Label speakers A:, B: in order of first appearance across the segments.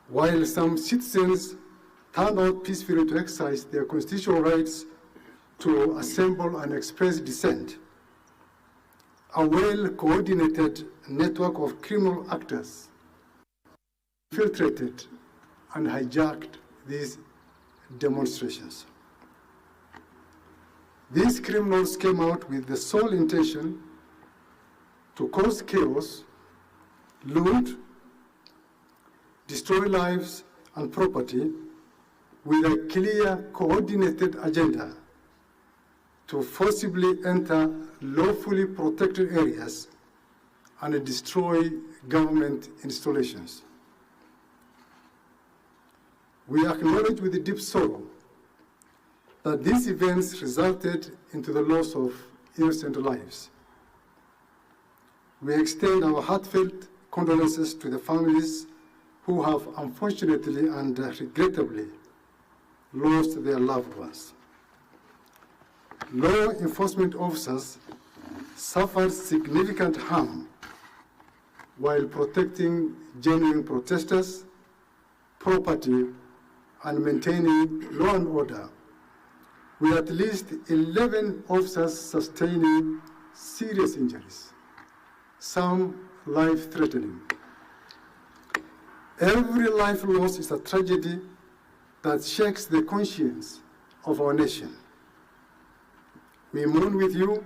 A: while some citizens turned out peacefully to exercise their constitutional rights to assemble and express dissent, a well-coordinated network of criminal actors infiltrated and hijacked these demonstrations. These criminals came out with the sole intention to cause chaos, loot, destroy lives and property, with a clear, coordinated agenda to forcibly enter lawfully protected areas and destroy government installations. We acknowledge with deep sorrow that these events resulted into the loss of innocent lives. We extend our heartfelt condolences to the families who have unfortunately and regrettably lost their loved ones. Law enforcement officers suffered significant harm while protecting genuine protesters, property, and maintaining law and order, with at least 11 officers sustaining serious injuries, some life-threatening. Every life loss is a tragedy that shakes the conscience of our nation. We mourn with you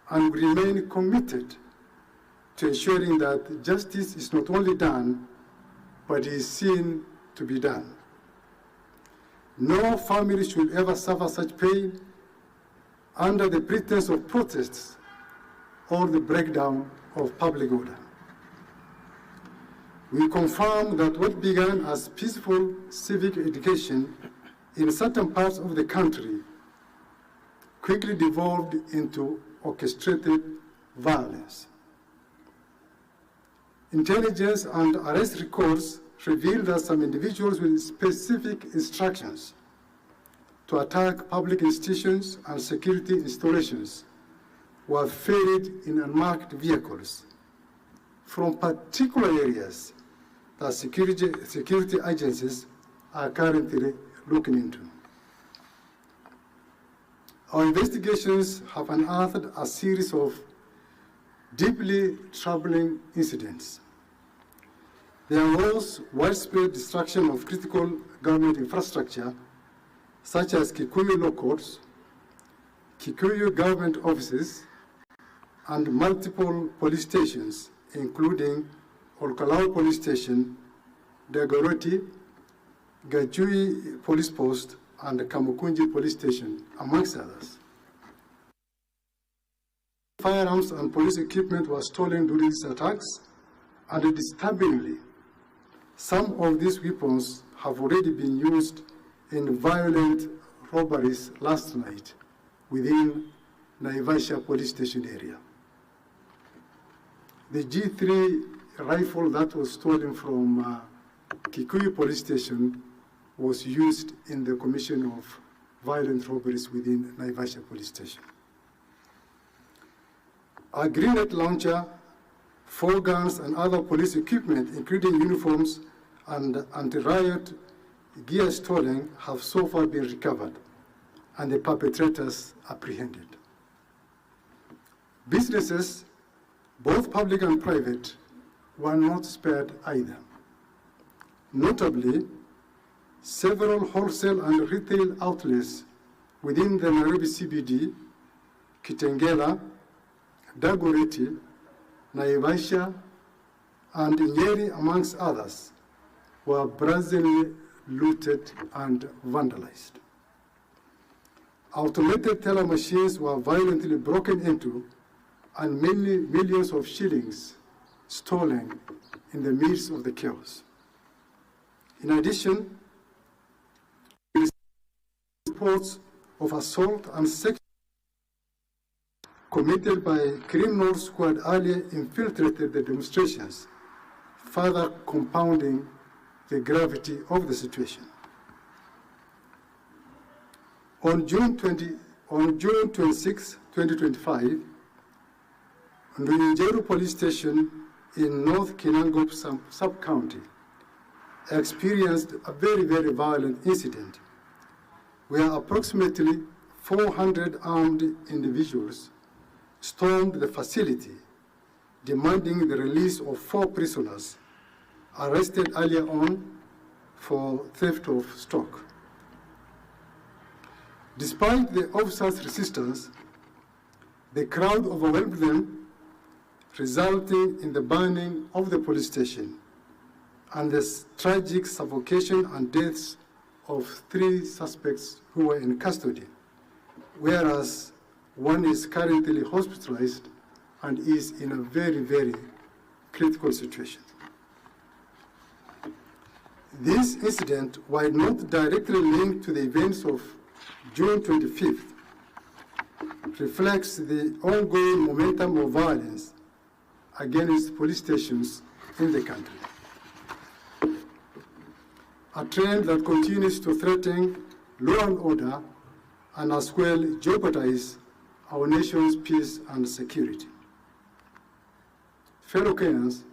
A: and remain committed to ensuring that justice is not only done, but is seen to be done. No family should ever suffer such pain under the pretense of protests or the breakdown of public order. We confirm that what began as peaceful civic education in certain parts of the country quickly devolved into orchestrated violence. Intelligence and arrest records revealed that some individuals with specific instructions to attack public institutions and security installations were ferried in unmarked vehicles from particular areas that security agencies are currently looking into. Our investigations have unearthed a series of deeply troubling incidents. There was widespread destruction of critical government infrastructure, such as Kikuyu law courts, Kikuyu government offices, and multiple police stations, including Olkalau Police Station, Dagoretti, Gajui Police Post, and the Kamukunji Police Station, amongst others. Firearms and police equipment were stolen during these attacks, and disturbingly, some of these weapons have already been used in violent robberies last night within Naivasha Police Station area. The G3 rifle that was stolen from Kikuyu Police Station was used in the commission of violent robberies within Naivasha Police Station. A grenade launcher, 4 guns, and other police equipment, including uniforms and anti-riot gear stolen, have so far been recovered and the perpetrators apprehended. Businesses, both public and private, were not spared either. Notably, several wholesale and retail outlets within the Nairobi CBD, Kitengela, Dagoretti, Naivasha, and Nyeri, amongst others, were brazenly looted and vandalized. Automated teller machines were violently broken into and many millions of shillings stolen in the midst of the chaos. In addition, reports of assault and sex committed by criminals who had earlier infiltrated the demonstrations, further compounding the gravity of the situation. On June 26, 2025, Ndunyijeru Police Station in North Kinangop sub-county experienced a very, very violent incident where approximately 400 armed individuals stormed the facility, demanding the release of 4 prisoners arrested earlier on for theft of stock. Despite the officers' resistance, the crowd overwhelmed them, resulting in the burning of the police station and the tragic suffocation and deaths of 3 suspects who were in custody, whereas one is currently hospitalized and is in a very, very critical situation. This incident, while not directly linked to the events of June 25th, reflects the ongoing momentum of violence against police stations in the country, a trend that continues to threaten law and order and as well jeopardize our nation's peace and security. Fellow Kenyans,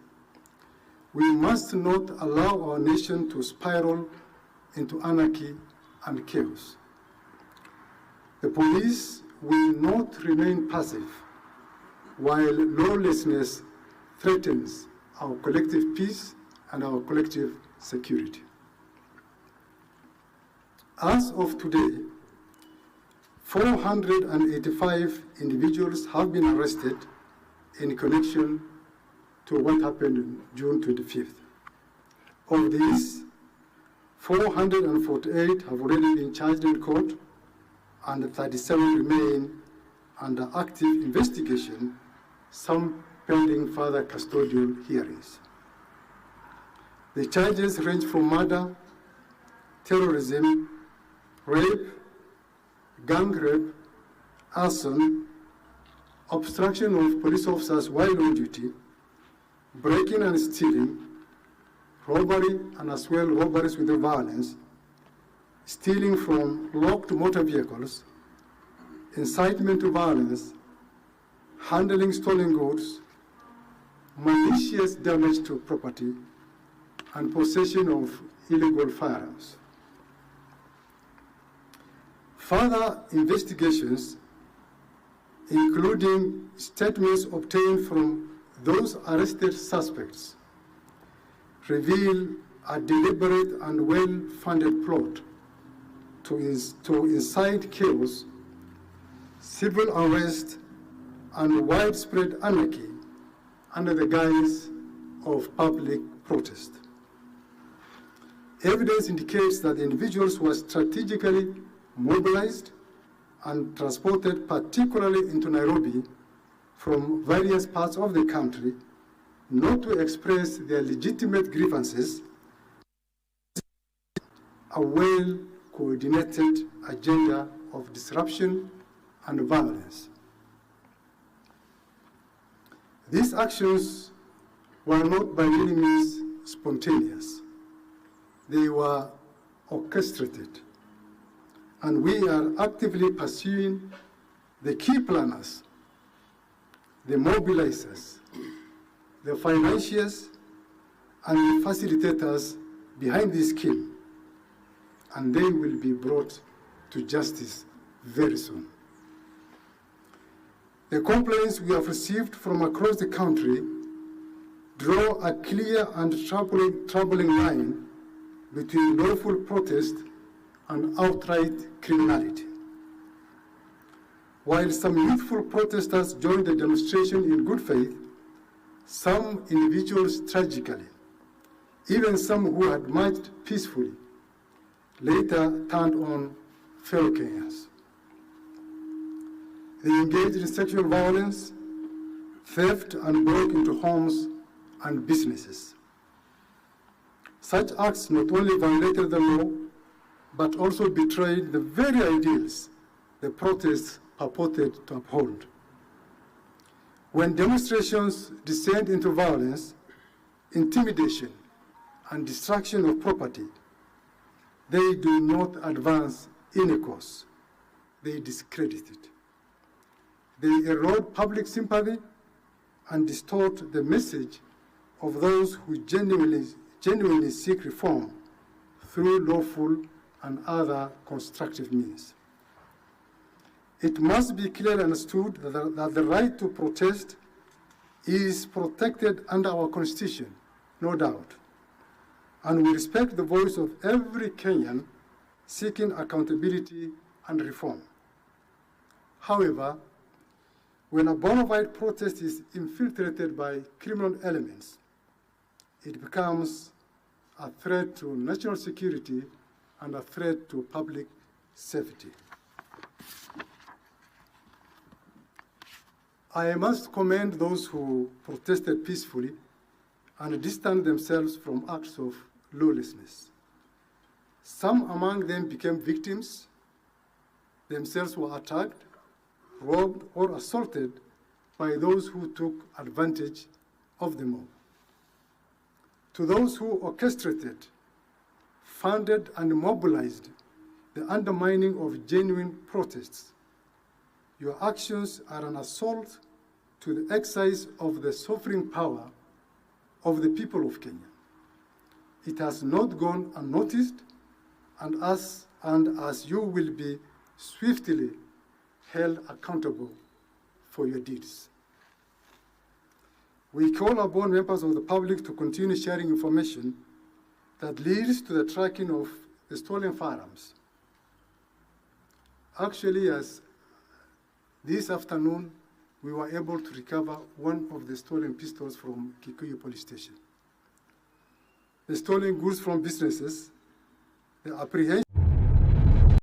A: we must not allow our nation to spiral into anarchy and chaos. The police will not remain passive while lawlessness threatens our collective peace and our collective security. As of today, 485 individuals have been arrested in connection to what happened on June 25th. Of these, 448 have already been charged in court, and 37 remain under active investigation, some pending further custodial hearings. The charges range from murder, terrorism, rape, gang rape, arson, obstruction of police officers while on duty, breaking and stealing, robbery and as well robberies with violence, stealing from locked motor vehicles, incitement to violence, handling stolen goods, malicious damage to property, and possession of illegal firearms. Further investigations, including statements obtained from those arrested suspects, reveal a deliberate and well-funded plot to incite chaos, civil unrest, and widespread anarchy under the guise of public protest. Evidence indicates that individuals were strategically mobilized and transported particularly into Nairobi from various parts of the country, not to express their legitimate grievances, a well-coordinated agenda of disruption and violence. These actions were not by any means spontaneous. They were orchestrated, and we are actively pursuing the key planners, the mobilizers, the financiers, and the facilitators behind this scheme, and they will be brought to justice very soon. The complaints we have received from across the country draw a clear and troubling line between lawful protest and outright criminality. While some youthful protesters joined the demonstration in good faith, some individuals tragically, even some who had marched peacefully, later turned on fellow Kenyans. They engaged in sexual violence, theft, and broke into homes and businesses. Such acts not only violated the law, but also betrayed the very ideals the protests purported to uphold. When demonstrations descend into violence, intimidation, and destruction of property, they do not advance any cause. They discredit it. They erode public sympathy and distort the message of those who genuinely genuinely seek reform through lawful and other constructive means. It must be clearly understood that the right to protest is protected under our Constitution, no doubt, and we respect the voice of every Kenyan seeking accountability and reform. However, when a bona fide protest is infiltrated by criminal elements, it becomes a threat to national security and a threat to public safety. I must commend those who protested peacefully and distanced themselves from acts of lawlessness. Some among them became victims, themselves were attacked, robbed, or assaulted by those who took advantage of the mob. To those who orchestrated, funded, and mobilized the undermining of genuine protests, your actions are an assault to the exercise of the sovereign power of the people of Kenya. It has not gone unnoticed, and as you will be swiftly held accountable for your deeds. We call upon members of the public to continue sharing information that leads to the tracking of the stolen firearms. Actually, as this afternoon, we were able to recover one of the stolen pistols from Kikuyu police station. The stolen goods from businesses, the apprehension